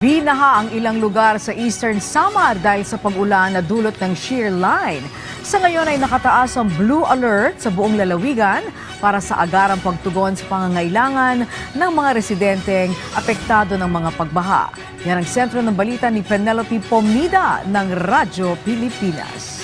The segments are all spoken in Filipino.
Binaha ang ilang lugar sa Eastern Samar dahil sa pag-ulan na dulot ng shear line. Sa ngayon ay nakataas ang blue alert sa buong lalawigan para sa agarang pagtugon sa pangangailangan ng mga residenteng apektado ng mga pagbaha. Yan ang sentro ng balita ni Penelope Pomida ng Radyo Pilipinas.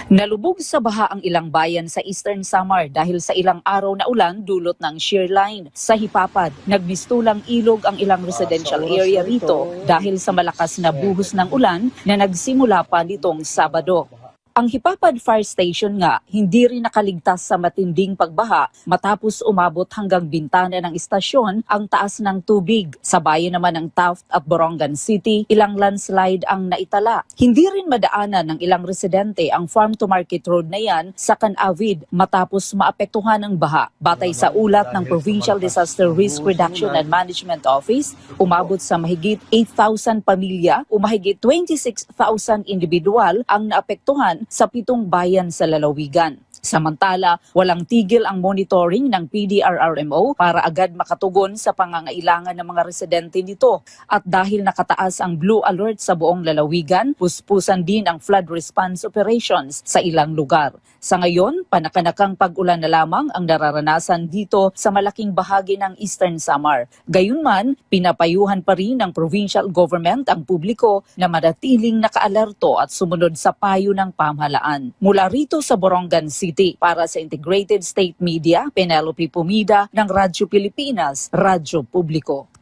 Nalubog sa baha ang ilang bayan sa Eastern Samar dahil sa ilang araw na ulan dulot ng shear line. Sa Hipapad, nagmistulang ilog ang ilang residential area rito dahil sa malakas na buhos ng ulan na nagsimula pa nitong Sabado. Ang Hipapad Fire Station nga hindi rin nakaligtas sa matinding pagbaha matapos umabot hanggang bintana ng istasyon ang taas ng tubig. Sa bayan naman ng Taft at Borongan City, ilang landslide ang naitala. Hindi rin madaanan ng ilang residente ang farm to market road na yan sa Canavid matapos maapektuhan ng baha. Batay sa ulat ng Provincial Disaster Risk Reduction and Management Office, umabot sa mahigit 8,000 pamilya o mahigit 26,000 individual ang naapektuhan sa 7 bayan sa lalawigan. Samantala, walang tigil ang monitoring ng PDRRMO para agad makatugon sa pangangailangan ng mga residente nito. At dahil nakataas ang blue alert sa buong lalawigan, puspusan din ang flood response operations sa ilang lugar. Sa ngayon, panakanakang pag-ulan na lamang ang nararanasan dito sa malaking bahagi ng Eastern Samar. Gayunman, pinapayuhan pa rin ng provincial government ang publiko na manatiling nakaalerto at sumunod sa payo ng pamahalaan. Mula rito sa Borongan City, para sa Integrated State Media, Penelope Pomida ng Radyo Pilipinas, Radyo Publiko.